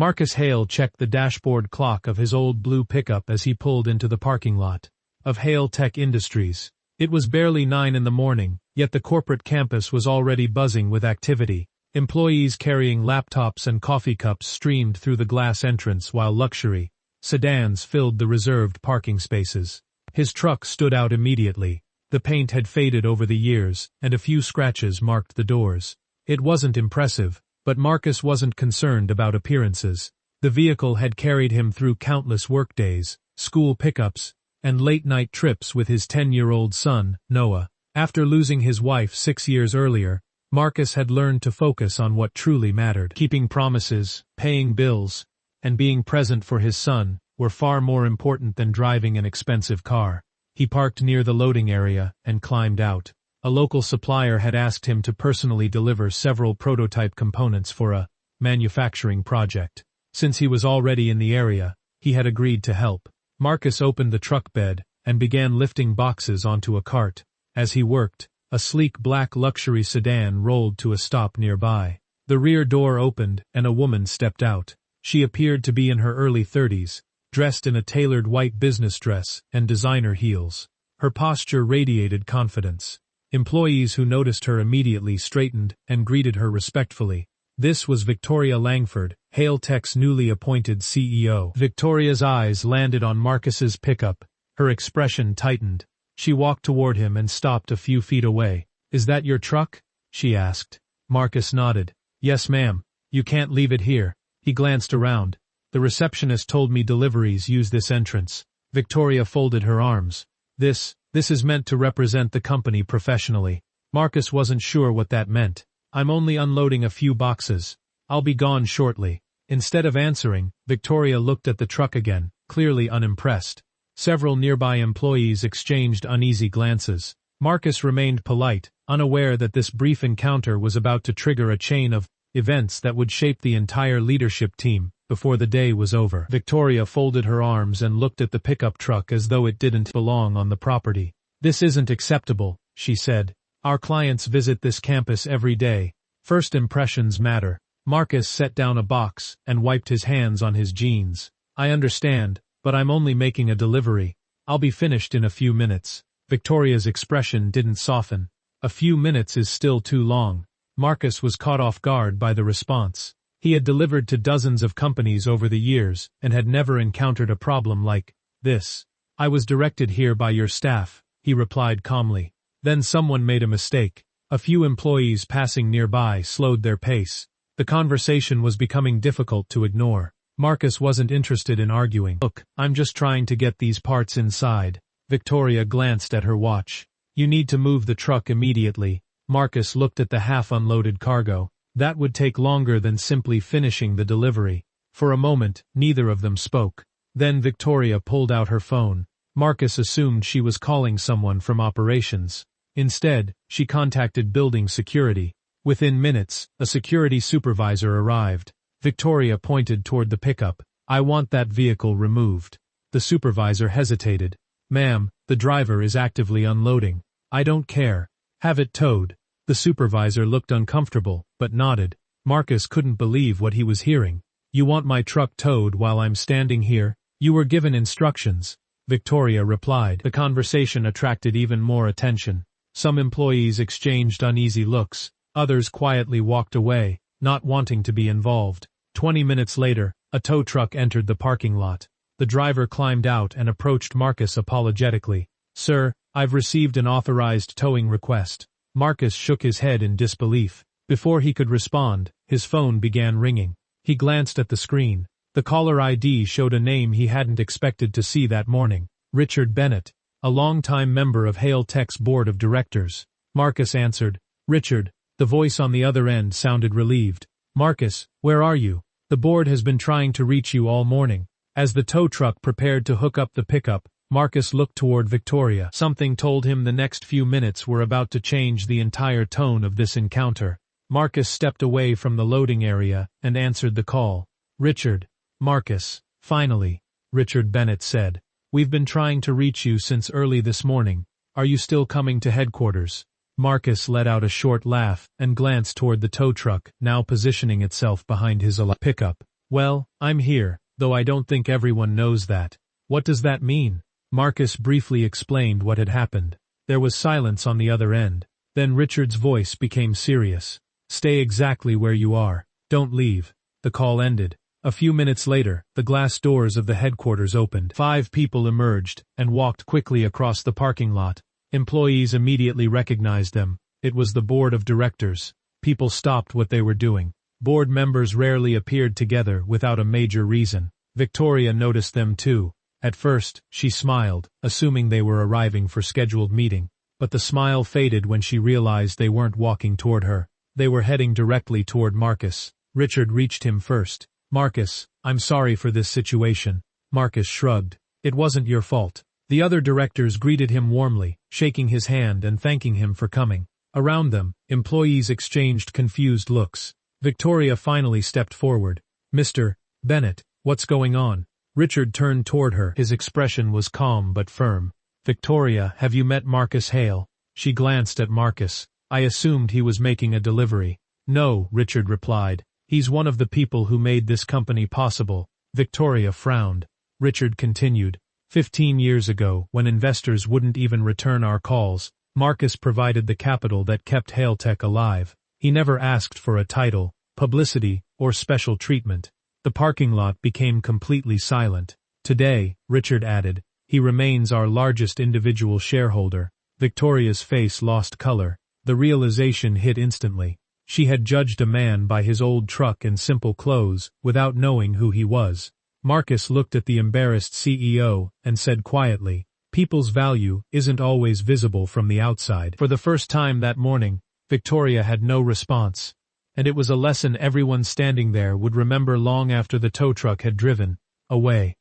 Marcus Hale checked the dashboard clock of his old blue pickup as he pulled into the parking lot of Hale Tech Industries. It was barely 9 in the morning, yet the corporate campus was already buzzing with activity. Employees carrying laptops and coffee cups streamed through the glass entrance while luxury sedans filled the reserved parking spaces. His truck stood out immediately. The paint had faded over the years, and a few scratches marked the doors. It wasn't impressive, but Marcus wasn't concerned about appearances. The vehicle had carried him through countless workdays, school pickups, and late-night trips with his 10-year-old son, Noah. After losing his wife 6 years earlier, Marcus had learned to focus on what truly mattered. Keeping promises, paying bills, and being present for his son were far more important than driving an expensive car. He parked near the loading area and climbed out. A local supplier had asked him to personally deliver several prototype components for a manufacturing project. Since he was already in the area, he had agreed to help. Marcus opened the truck bed and began lifting boxes onto a cart. As he worked, a sleek black luxury sedan rolled to a stop nearby. The rear door opened and a woman stepped out. She appeared to be in her early 30s, dressed in a tailored white business dress and designer heels. Her posture radiated confidence. Employees who noticed her immediately straightened and greeted her respectfully. This was Victoria Langford, Hale Tech's newly appointed CEO. Victoria's eyes landed on Marcus's pickup. Her expression tightened. She walked toward him and stopped a few feet away. "Is that your truck?" she asked. Marcus nodded. "Yes, ma'am. You can't leave it here." He glanced around. "The receptionist told me deliveries use this entrance." Victoria folded her arms. This is meant to represent the company professionally." Marcus wasn't sure what that meant. "I'm only unloading a few boxes. I'll be gone shortly." Instead of answering, Victoria looked at the truck again, clearly unimpressed. Several nearby employees exchanged uneasy glances. Marcus remained polite, unaware that this brief encounter was about to trigger a chain of events that would shape the entire leadership team before the day was over. Victoria folded her arms and looked at the pickup truck as though it didn't belong on the property. "This isn't acceptable," she said. "Our clients visit this campus every day. First impressions matter." Marcus set down a box and wiped his hands on his jeans. "I understand, but I'm only making a delivery. I'll be finished in a few minutes." Victoria's expression didn't soften. "A few minutes is still too long." Marcus was caught off guard by the response. He had delivered to dozens of companies over the years and had never encountered a problem like this. "I was directed here by your staff," he replied calmly. Then someone made a mistake. A few employees passing nearby slowed their pace. The conversation was becoming difficult to ignore. Marcus wasn't interested in arguing. "Look, I'm just trying to get these parts inside." Victoria glanced at her watch. "You need to move the truck immediately." Marcus looked at the half-unloaded cargo. That would take longer than simply finishing the delivery. For a moment, neither of them spoke. Then Victoria pulled out her phone. Marcus assumed she was calling someone from operations. Instead, she contacted building security. Within minutes, a security supervisor arrived. Victoria pointed toward the pickup. "I want that vehicle removed." The supervisor hesitated. "Ma'am, the driver is actively unloading." "I don't care. Have it towed." The supervisor looked uncomfortable, but nodded. Marcus couldn't believe what he was hearing. "You want my truck towed while I'm standing here? You were given instructions." Victoria replied. The conversation attracted even more attention. Some employees exchanged uneasy looks. Others quietly walked away, not wanting to be involved. 20 minutes later, a tow truck entered the parking lot. The driver climbed out and approached Marcus apologetically. "Sir, I've received an authorized towing request." Marcus shook his head in disbelief. Before he could respond, his phone began ringing. He glanced at the screen. The caller ID showed a name he hadn't expected to see that morning. Richard Bennett, a longtime member of Hale Tech's board of directors. Marcus answered. "Richard." The voice on the other end sounded relieved. "Marcus, where are you? The board has been trying to reach you all morning." As the tow truck prepared to hook up the pickup, Marcus looked toward Victoria. Something told him the next few minutes were about to change the entire tone of this encounter. Marcus stepped away from the loading area and answered the call. "Richard." "Marcus, finally," Richard Bennett said. "We've been trying to reach you since early this morning. Are you still coming to headquarters?" Marcus let out a short laugh and glanced toward the tow truck, now positioning itself behind his pickup. Well, I'm here, though I don't think everyone knows that. What does that mean? Marcus briefly explained what had happened. There was silence on the other end. Then Richard's voice became serious. Stay exactly where you are. Don't leave. The call ended. A few minutes later, the glass doors of the headquarters opened. 5 people emerged and walked quickly across the parking lot. Employees immediately recognized them. It was the board of directors. People stopped what they were doing. Board members rarely appeared together without a major reason. Victoria noticed them too. At first, she smiled, assuming they were arriving for scheduled meeting. But the smile faded when she realized they weren't walking toward her. They were heading directly toward Marcus. Richard reached him first. Marcus, I'm sorry for this situation. Marcus shrugged. It wasn't your fault. The other directors greeted him warmly, shaking his hand and thanking him for coming. Around them, employees exchanged confused looks. Victoria finally stepped forward. Mr. Bennett, what's going on? Richard turned toward her. His expression was calm but firm. Victoria, have you met Marcus Hale? She glanced at Marcus. I assumed he was making a delivery. No, Richard replied. He's one of the people who made this company possible. Victoria frowned. Richard continued. 15 years ago, when investors wouldn't even return our calls, Marcus provided the capital that kept HaleTech alive. He never asked for a title, publicity, or special treatment. The parking lot became completely silent. Today, Richard added, he remains our largest individual shareholder. Victoria's face lost color. The realization hit instantly. She had judged a man by his old truck and simple clothes, without knowing who he was. Marcus looked at the embarrassed CEO and said quietly, people's value isn't always visible from the outside. For the first time that morning, Victoria had no response. And it was a lesson everyone standing there would remember long after the tow truck had driven away.